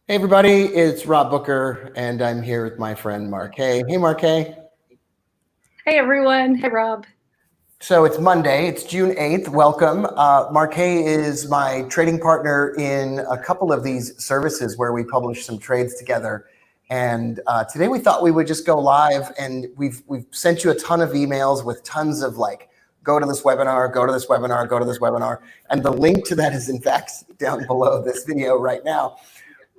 Hey everybody, it's Rob Booker, and I'm here with my friend MARKAY. Hey MARKAY. Hey everyone. Hey Rob. So it's Monday, it's June 8th. Welcome. MARKAY is my trading partner in a couple of these services where we publish some trades together. And today we thought we would just go live, and we've sent you a ton of emails with tons of like, go to this webinar, go to this webinar, go to this webinar. And the link to that is in fact down below this video right now.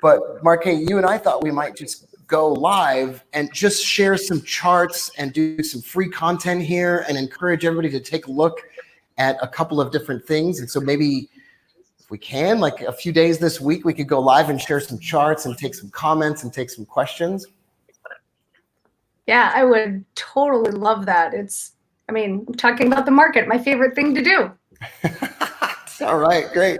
But MARKAY, you and I thought we might just go live and just share some charts and do some free content here and encourage everybody to take a look at a couple of different things. And so maybe if we can, like a few days this week, we could go live and share some charts and take some comments and take some questions. Yeah, I would totally love that. I'm talking about the market, my favorite thing to do. All right, great.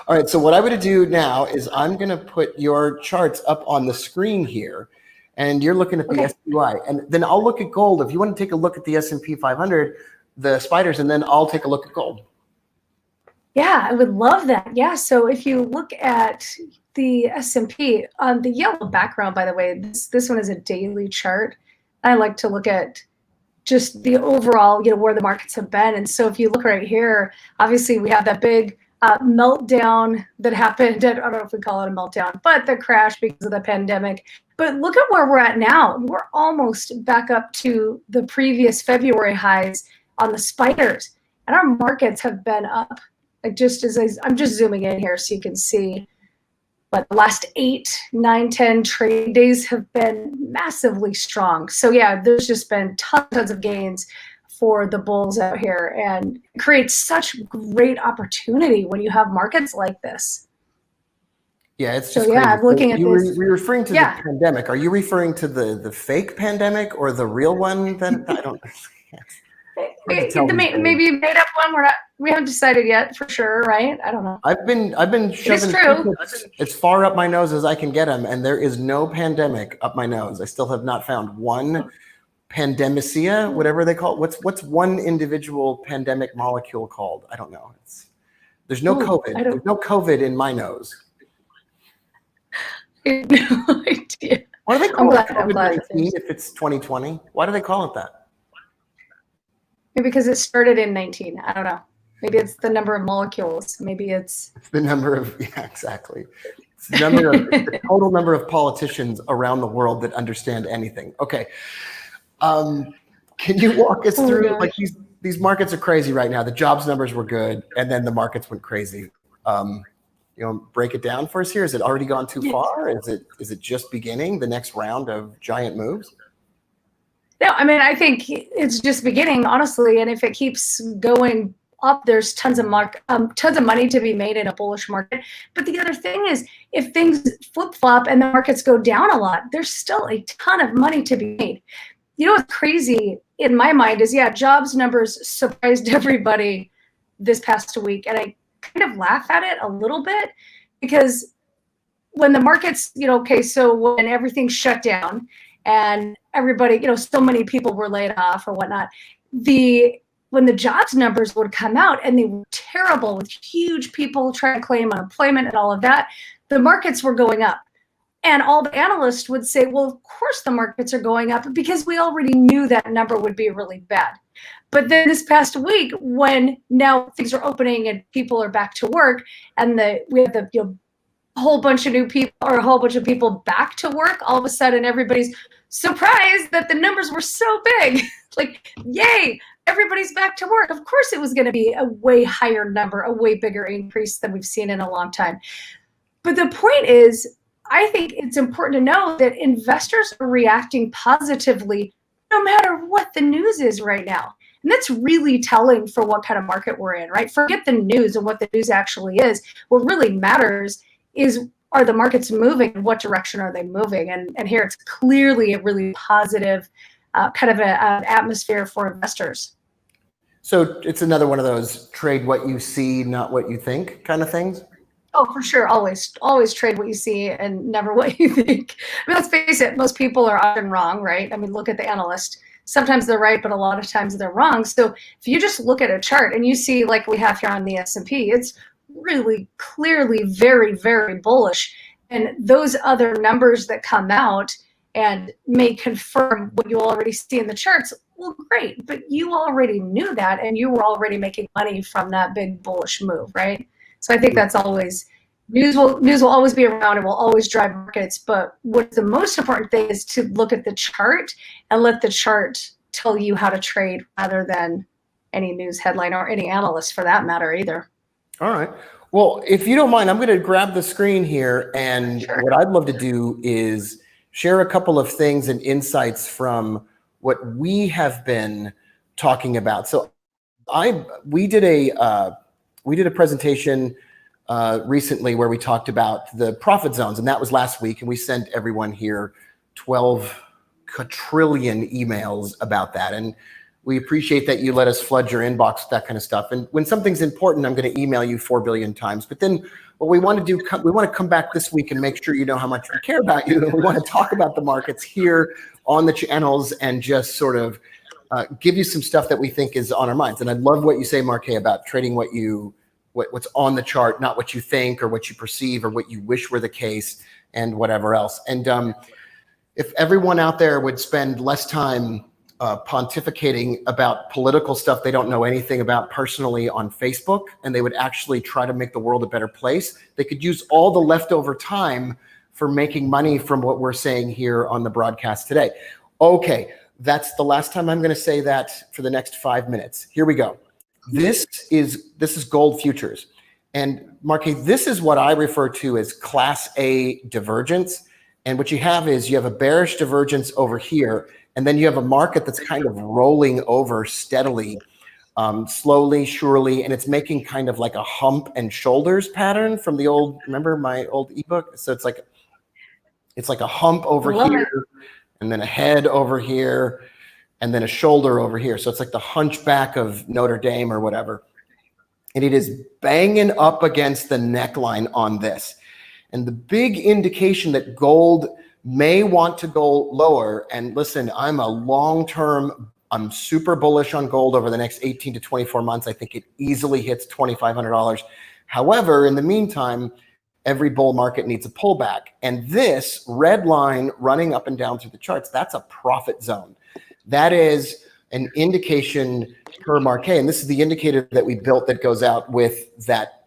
All right, so what I'm going to do now is I'm going to put your charts up on the screen here, and you're looking at the SPY, and then I'll look at gold. If you want to take a look at the S&P 500, the spiders, and then I'll take a look at gold. Yeah, I would love that. Yeah, so if you look at the S&P on the yellow background, by the way, this one is a daily chart. I like to look at just the overall, where the markets have been. And so if you look right here, obviously we have that big meltdown that happened. I don't know if we call it a meltdown, but the crash because of the pandemic. But look at where we're at now. We're almost back up to the previous February highs on the spiders. And our markets have been up, like I'm just zooming in here so you can see. But the last 8, 9, 10 trade days have been massively strong. So yeah, there's just been tons of gains for the bulls out here, and it creates such great opportunity when you have markets like this. Yeah, it's just crazy. I'm looking at this. You're referring to the pandemic. Are you referring to the fake pandemic or the real one? Then I don't. Maybe made up one. We haven't decided yet for sure, right? I don't know. I've been shoving as far up my nose as I can get them, and there is no pandemic up my nose. I still have not found one pandemicea, whatever they call it. What's one individual pandemic molecule called? I don't know. There's no COVID. There's no COVID in my nose. I have no idea. Why do they call it COVID-19 if it's 2020? Why do they call it that? Maybe because it started in 19. I don't know. Maybe it's the number of molecules. Maybe it's the number of, exactly. It's the total number of politicians around the world that understand anything. Okay. Can you walk us through, like these markets are crazy right now. The jobs numbers were good, and then the markets went crazy. Break it down for us here. Is it already gone too far? Is it just beginning the next round of giant moves? No, I think it's just beginning, honestly. And if it keeps going up, there's tons of money to be made in a bullish market. But the other thing is, if things flip-flop and the markets go down a lot, there's still a ton of money to be made. What's crazy in my mind is, jobs numbers surprised everybody this past week. And I kind of laugh at it a little bit because when the markets, so when everything shut down, and everybody, so many people were laid off or whatnot, when the jobs numbers would come out and they were terrible with huge people trying to claim unemployment and all of that, the markets were going up. And all the analysts would say, well, of course the markets are going up because we already knew that number would be really bad. But then this past week, when now things are opening and people are back to work, and we have the whole bunch of new people or a whole bunch of people back to work, all of a sudden everybody's surprised that the numbers were so big. Like, yay, everybody's back to work. Of course it was going to be a way higher number, a way bigger increase than we've seen in a long time. But the point is, I think it's important to know that investors are reacting positively no matter what the news is right now. And that's really telling for what kind of market we're in, right? Forget the news and what the news actually is. What really matters is, are the markets moving? In what direction are they moving? And here it's clearly a really positive kind of an atmosphere for investors. So it's another one of those trade what you see, not what you think kind of things? Oh, for sure. Always trade what you see and never what you think. Let's face it, most people are often wrong, right? Look at the analyst. Sometimes they're right, but a lot of times they're wrong. So if you just look at a chart and you see, like we have here on the S&P, it's really clearly very, very bullish. And those other numbers that come out and may confirm what you already see in the charts, well, great, but you already knew that and you were already making money from that big bullish move, right? So I think that's always, news will always be around and will always drive markets, but what's the most important thing is to look at the chart and let the chart tell you how to trade rather than any news headline or any analyst for that matter either. All right. Well, if you don't mind, I'm going to grab the screen here, and Sure. what I'd love to do is share a couple of things and insights from what we have been talking about. So we did a presentation recently where we talked about the profit zones, and that was last week, and we sent everyone here 12 quadrillion emails about that. And we appreciate that you let us flood your inbox with that kind of stuff. And when something's important, I'm going to email you 4 billion times. But then what we want to do, we want to come back this week and make sure you know how much we care about you. And we want to talk about the markets here on the channels and just sort of give you some stuff that we think is on our minds. And I love what you say, Markay, about trading what's on the chart, not what you think or what you perceive or what you wish were the case and whatever else. And if everyone out there would spend less time pontificating about political stuff they don't know anything about personally on Facebook, and they would actually try to make the world a better place, they could use all the leftover time for making money from what we're saying here on the broadcast today. Okay, that's the last time I'm going to say that for the next 5 minutes. Here we go. This is gold futures. And Markay, this is what I refer to as Class A divergence. And what you have is you have a bearish divergence over here, and then you have a market that's kind of rolling over steadily, slowly, surely, and it's making kind of like a hump and shoulders pattern from the old, remember my old ebook? So it's like a hump over here, and then a head over here, and then a shoulder over here. So it's like the hunchback of Notre Dame or whatever. And it is banging up against the neckline on this. And the big indication that gold may want to go lower, and listen, I'm super bullish on gold over the next 18 to 24 months. I think it easily hits $2,500. However, in the meantime, every bull market needs a pullback. And this red line running up and down through the charts, that's a profit zone. That is an indication per Markay. And this is the indicator that we built that goes out with that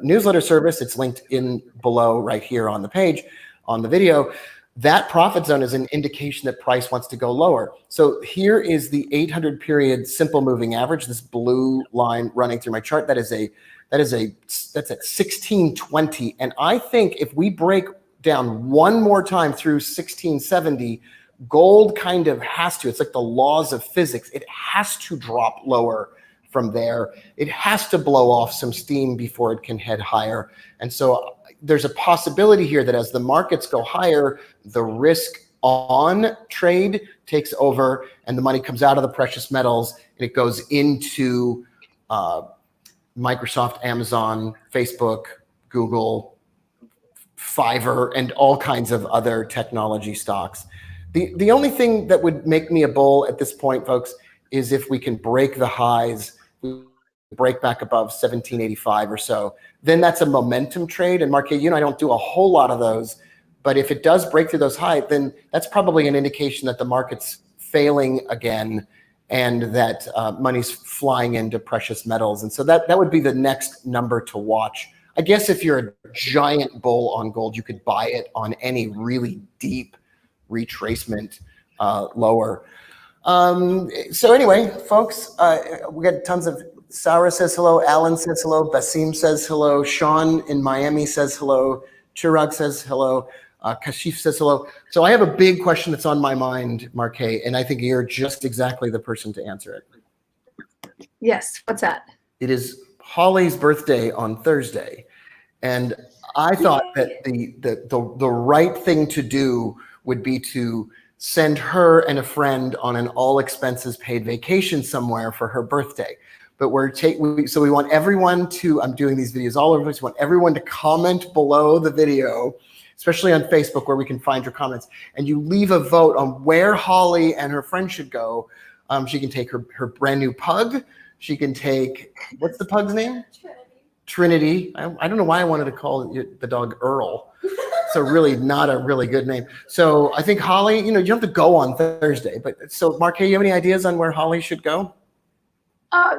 newsletter service. It's linked in below right here on the page, on the video. That profit zone is an indication that price wants to go lower. So here is the 800 period simple moving average, this blue line running through my chart. That's at 1620. And I think if we break down one more time through 1670, gold kind of has to, it's like the laws of physics. It has to drop lower from there. It has to blow off some steam before it can head higher. And so there's a possibility here that as the markets go higher, the risk on trade takes over and the money comes out of the precious metals and it goes into Microsoft, Amazon, Facebook, Google, Fiverr, and all kinds of other technology stocks. The only thing that would make me a bull at this point, folks, is if we can break the highs, break back above 1785 or so, then that's a momentum trade. And Markay, I don't do a whole lot of those, but if it does break through those highs, then that's probably an indication that the market's failing again and that money's flying into precious metals. And so that would be the next number to watch. I guess if you're a giant bull on gold, you could buy it on any really deep retracement lower. So anyway, folks, we got tons of, Sarah says hello, Alan says hello, Basim says hello, Sean in Miami says hello, Chirag says hello, Kashif says hello. So I have a big question that's on my mind, Markay, and I think you're just exactly the person to answer it. Yes, what's that? It is Holly's birthday on Thursday, and I thought that the right thing to do would be to send her and a friend on an all expenses paid vacation somewhere for her birthday. But so we want everyone to, I'm doing these videos all over, we want everyone to comment below the video, especially on Facebook where we can find your comments, and you leave a vote on where Holly and her friend should go. She can take her brand new pug. She can take, what's the pug's name? Trinity. I don't know why I wanted to call the dog Earl. So really not a really good name. So I think Holly, you have to go on Thursday. But so Markay, you have any ideas on where Holly should go?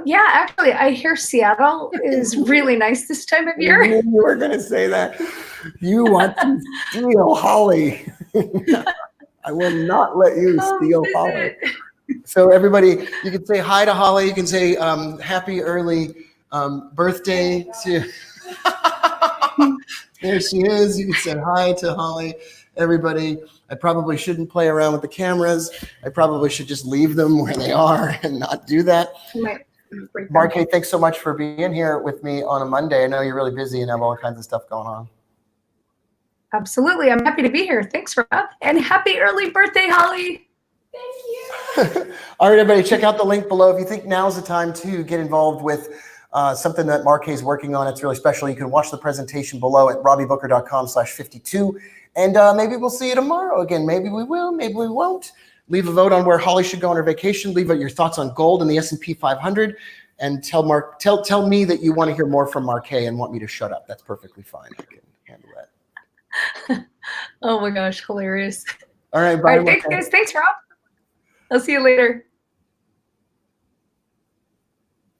Yeah, actually, I hear Seattle is really nice this time of year. You were going to say that. You want to steal Holly. I will not let you steal Holly. So everybody, you can say hi to Holly. You can say happy early birthday to... There she is. You can say hi to Holly. Everybody, I probably shouldn't play around with the cameras. I probably should just leave them where they are and not do that. Markay, thanks so much for being here with me on a Monday. I know you're really busy and have all kinds of stuff going on. Absolutely. I'm happy to be here. Thanks, Rob. And happy early birthday, Holly. Thank you. All right, everybody, check out the link below. If you think now's the time to get involved with something that Markay is working on, it's really special. You can watch the presentation below at robbybooker.com/52. And maybe we'll see you tomorrow again. Maybe we will, maybe we won't. Leave a vote on where Holly should go on her vacation. Leave out your thoughts on gold and the S&P 500. And tell me that you want to hear more from Markay and want me to shut up. That's perfectly fine. I can handle that. Oh my gosh, hilarious. All right, bye. All right, thanks, guys. Thanks, Rob. I'll see you later.